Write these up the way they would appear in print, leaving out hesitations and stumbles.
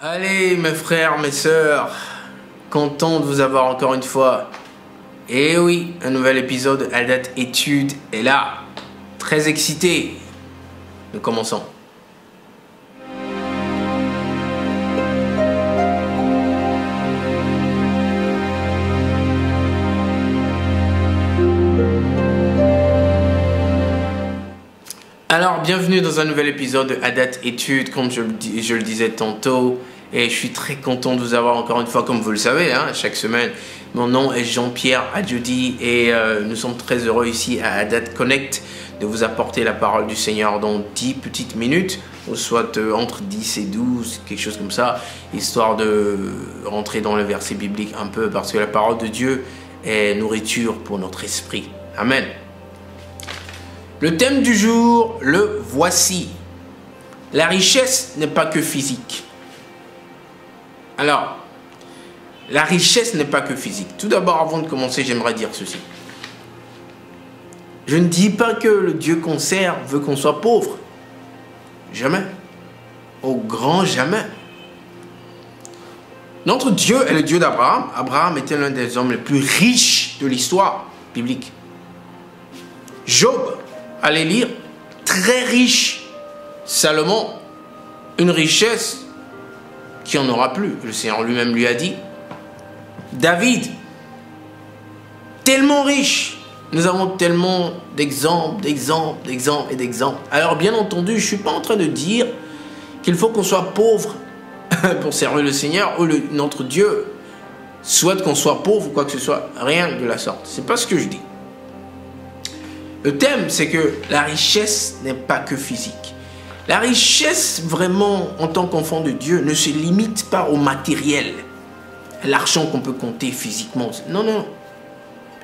Allez mes frères, mes sœurs, content de vous avoir encore une fois. Et oui, un nouvel épisode à date étude est là. Très excité. Nous commençons. Alors, bienvenue dans un nouvel épisode de À date étude, comme je le disais tantôt. Et je suis très content de vous avoir encore une fois, comme vous le savez, chaque semaine. Mon nom est Jean-Pierre Adjodi et nous sommes très heureux ici à Adat Connect de vous apporter la parole du Seigneur dans 10 petites minutes, ou soit entre 10 et 12, quelque chose comme ça, histoire de rentrer dans le verset biblique un peu, parce que la parole de Dieu est nourriture pour notre esprit. Amen. Le thème du jour, le voici. La richesse n'est pas que physique. Alors, la richesse n'est pas que physique. Tout d'abord, avant de commencer, j'aimerais dire ceci. Je ne dis pas que le Dieu qu'on sert veut qu'on soit pauvre. Jamais. Au grand jamais. Notre Dieu est le Dieu d'Abraham. Abraham était l'un des hommes les plus riches de l'histoire biblique. Job, allez lire, très riche. Salomon, une richesse qui en aura plus. Le Seigneur lui-même lui a dit. David, tellement riche. Nous avons tellement d'exemples. Alors bien entendu, je ne suis pas en train de dire qu'il faut qu'on soit pauvre pour servir le Seigneur ou notre Dieu souhaite qu'on soit pauvre ou quoi que ce soit. Rien de la sorte. Ce n'est pas ce que je dis. Le thème, c'est que la richesse n'est pas que physique. La richesse, vraiment, en tant qu'enfant de Dieu, ne se limite pas au matériel. L'argent qu'on peut compter physiquement. Non, non.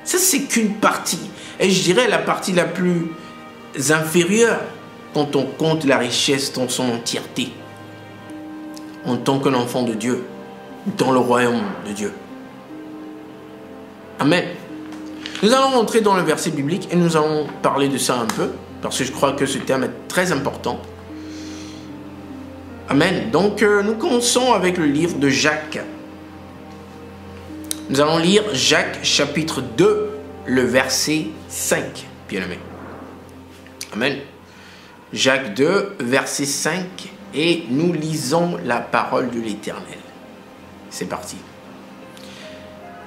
Ça, c'est qu'une partie. Et je dirais la partie la plus inférieure quand on compte la richesse dans son entièreté. En tant qu'un enfant de Dieu, dans le royaume de Dieu. Amen. Nous allons rentrer dans le verset biblique et nous allons parler de ça un peu, parce que je crois que ce thème est très important. Amen. Donc, nous commençons avec le livre de Jacques. Nous allons lire Jacques chapitre 2, le verset 5, bien-aimé. Amen. Jacques 2, verset 5, et nous lisons la parole de l'Éternel. C'est parti.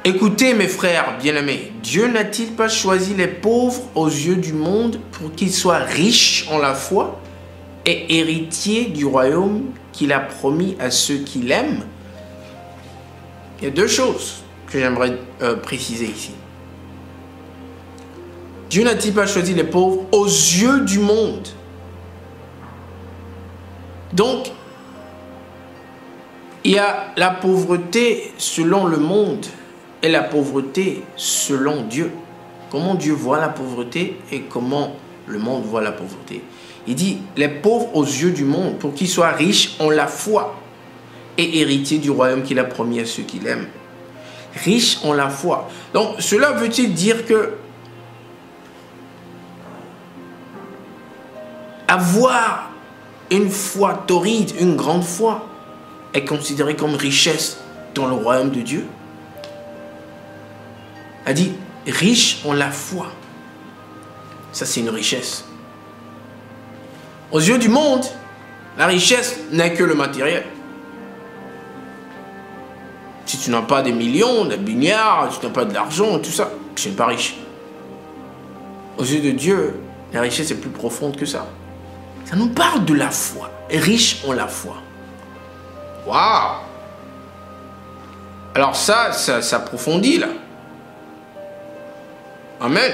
Écoutez mes frères bien-aimés, Dieu n'a-t-il pas choisi les pauvres aux yeux du monde pour qu'ils soient riches en la foi et héritiers du royaume qu'il a promis à ceux qui l'aiment? Il y a deux choses que j'aimerais préciser ici. Dieu n'a-t-il pas choisi les pauvres aux yeux du monde? Donc, il y a la pauvreté selon le monde et la pauvreté selon Dieu. Comment Dieu voit la pauvreté et comment le monde voit la pauvreté. Il dit, les pauvres aux yeux du monde, pour qu'ils soient riches en la foi et héritiers du royaume qu'il a promis à ceux qui l'aiment. Riches en la foi. Donc, cela veut-il dire que avoir une foi torride, une grande foi, est considéré comme richesse dans le royaume de Dieu? A dit, riche en la foi. Ça, c'est une richesse. Aux yeux du monde, la richesse n'est que le matériel. Si tu n'as pas des millions, des milliards, si tu n'as pas de l'argent, tout ça, tu n'es pas riche. Aux yeux de Dieu, la richesse est plus profonde que ça. Ça nous parle de la foi. Riche en la foi. Waouh! Alors ça s'approfondit là. Amen.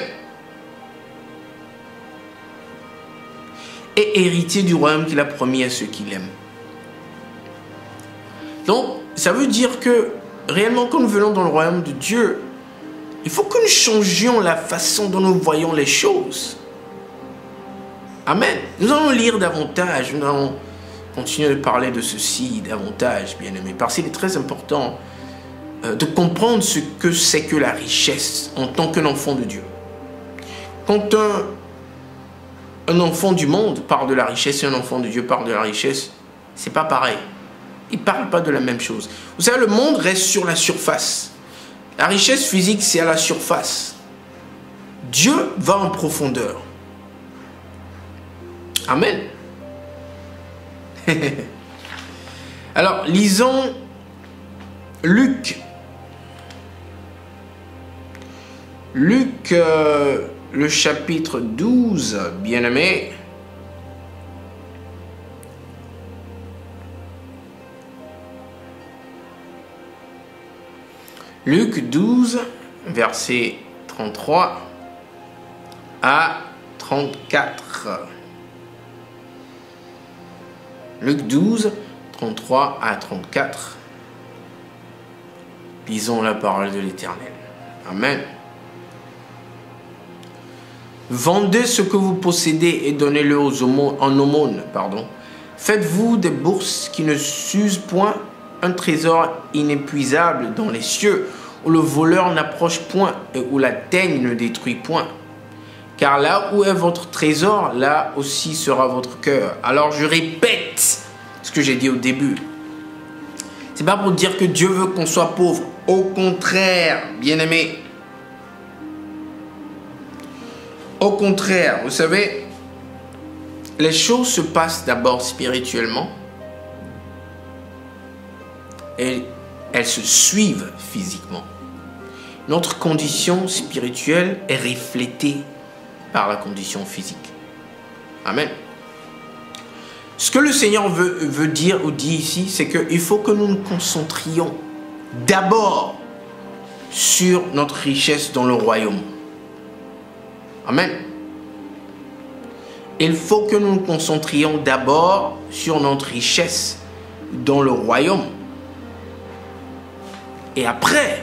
Et héritier du royaume qu'il a promis à ceux qui l'aiment. Donc, ça veut dire que réellement, quand nous venons dans le royaume de Dieu, il faut que nous changions la façon dont nous voyons les choses. Amen. Nous allons lire davantage, nous allons continuer de parler de ceci davantage, bien aimé, parce qu'il est très important de comprendre ce que c'est que la richesse en tant qu'un enfant de Dieu. Quand un enfant du monde parle de la richesse et un enfant de Dieu parle de la richesse, c'est pas pareil. Ils ne parlent pas de la même chose. Vous savez, le monde reste sur la surface. La richesse physique, c'est à la surface. Dieu va en profondeur. Amen. Alors, lisons Luc. Luc, le chapitre 12, bien-aimé. Luc 12, verset 33 à 34. Luc 12, 33 à 34. Lisons la parole de l'Éternel. Amen. Vendez ce que vous possédez et donnez-le en aumône. Faites-vous des bourses qui ne s'usent point, un trésor inépuisable dans les cieux, où le voleur n'approche point et où la teigne ne détruit point. Car là où est votre trésor, là aussi sera votre cœur. Alors je répète ce que j'ai dit au début. C'est pas pour dire que Dieu veut qu'on soit pauvre. Au contraire, bien-aimé. Au contraire, vous savez, les choses se passent d'abord spirituellement et elles se suivent physiquement. Notre condition spirituelle est reflétée par la condition physique. Amen. Ce que le Seigneur veut dire ou dit ici, c'est qu'il faut que nous nous concentrions d'abord sur notre richesse dans le royaume. Amen. Il faut que nous nous concentrions d'abord sur notre richesse dans le royaume. Et après,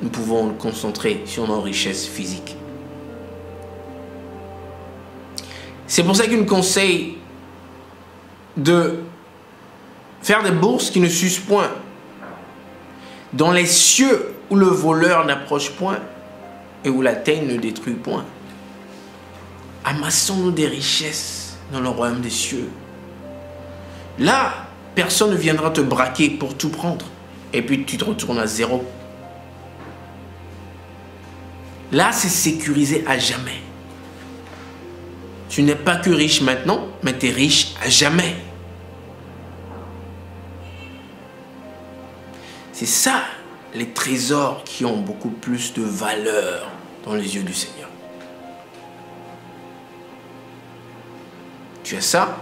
nous pouvons nous concentrer sur nos richesses physiques. C'est pour ça qu'il nous conseille de faire des bourses qui ne s'usent point, dans les cieux où le voleur n'approche point et où la teigne ne détruit point. Amassons-nous des richesses dans le royaume des cieux. Là, personne ne viendra te braquer pour tout prendre. Et puis tu te retournes à zéro. Là, c'est sécurisé à jamais. Tu n'es pas que riche maintenant, mais tu es riche à jamais. C'est ça, les trésors qui ont beaucoup plus de valeur dans les yeux du Seigneur. Tu as ça,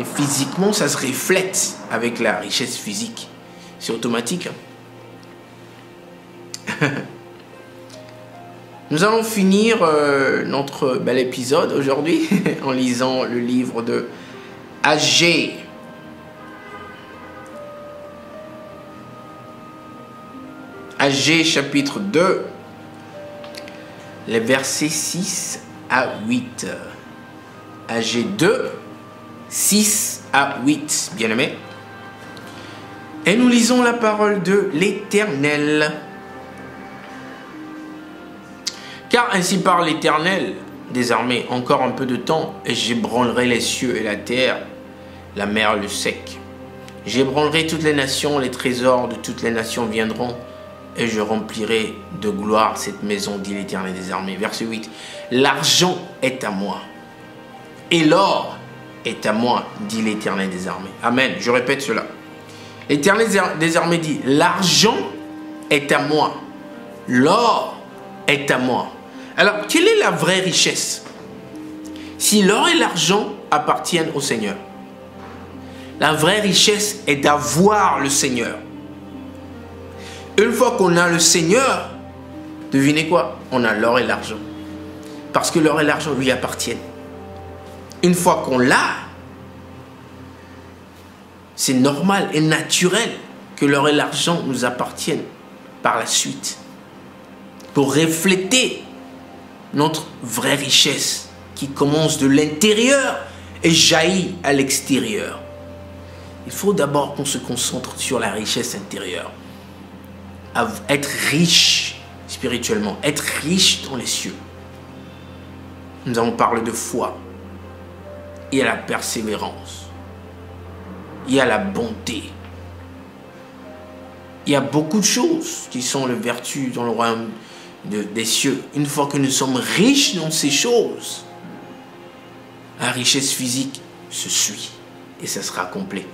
et physiquement, ça se reflète avec la richesse physique. C'est automatique. Nous allons finir notre bel épisode aujourd'hui en lisant le livre de Agé. Agé chapitre 2, les versets 6 à 8. Agé 2, 6 à 8, bien-aimés. Et nous lisons la parole de l'Éternel. Car ainsi parle l'Éternel des armées, encore un peu de temps, et j'ébranlerai les cieux et la terre, la mer, le sec. J'ébranlerai toutes les nations, les trésors de toutes les nations viendront, et je remplirai de gloire cette maison, dit l'Éternel des armées. Verset 8. L'argent est à moi, et l'or est à moi, dit l'Éternel des armées. Amen. Je répète cela. L'Éternel des armées dit, l'argent est à moi, l'or est à moi. Alors, quelle est la vraie richesse? Si l'or et l'argent appartiennent au Seigneur, la vraie richesse est d'avoir le Seigneur. Une fois qu'on a le Seigneur, devinez quoi? On a l'or et l'argent. Parce que l'or et l'argent lui appartiennent. Une fois qu'on l'a, c'est normal et naturel que l'or et l'argent nous appartiennent par la suite. Pour refléter notre vraie richesse qui commence de l'intérieur et jaillit à l'extérieur. Il faut d'abord qu'on se concentre sur la richesse intérieure. Être riche spirituellement, être riche dans les cieux. Nous avons parlé de foi. Il y a la persévérance. Il y a la bonté. Il y a beaucoup de choses qui sont les vertus dans le royaume des cieux. Une fois que nous sommes riches dans ces choses, la richesse physique se suit et ça sera complet.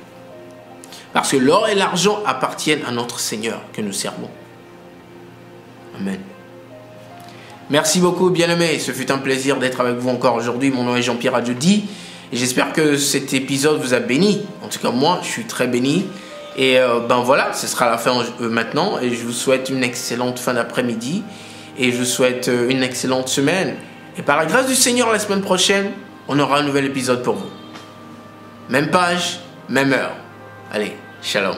Parce que l'or et l'argent appartiennent à notre Seigneur que nous servons. Amen. Merci beaucoup, bien-aimés. Ce fut un plaisir d'être avec vous encore aujourd'hui. Mon nom est Jean-Pierre Adjodi et j'espère que cet épisode vous a béni. En tout cas, moi, je suis très béni. Et ben voilà, ce sera la fin maintenant. Et je vous souhaite une excellente fin d'après-midi. Et je vous souhaite une excellente semaine. Et par la grâce du Seigneur, la semaine prochaine, on aura un nouvel épisode pour vous. Même page, même heure. Allez, shalom.